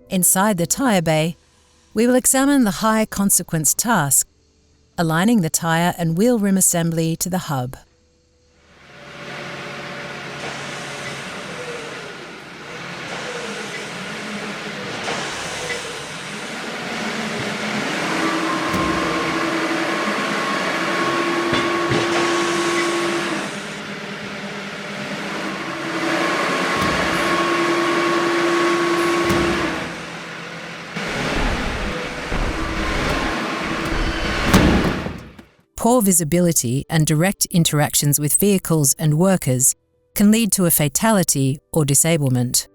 Inside the tyre bay, we will examine the high consequence task, aligning the tyre and wheel rim assembly to the hub. Poor visibility and direct interactions with vehicles and workers can lead to a fatality or disablement.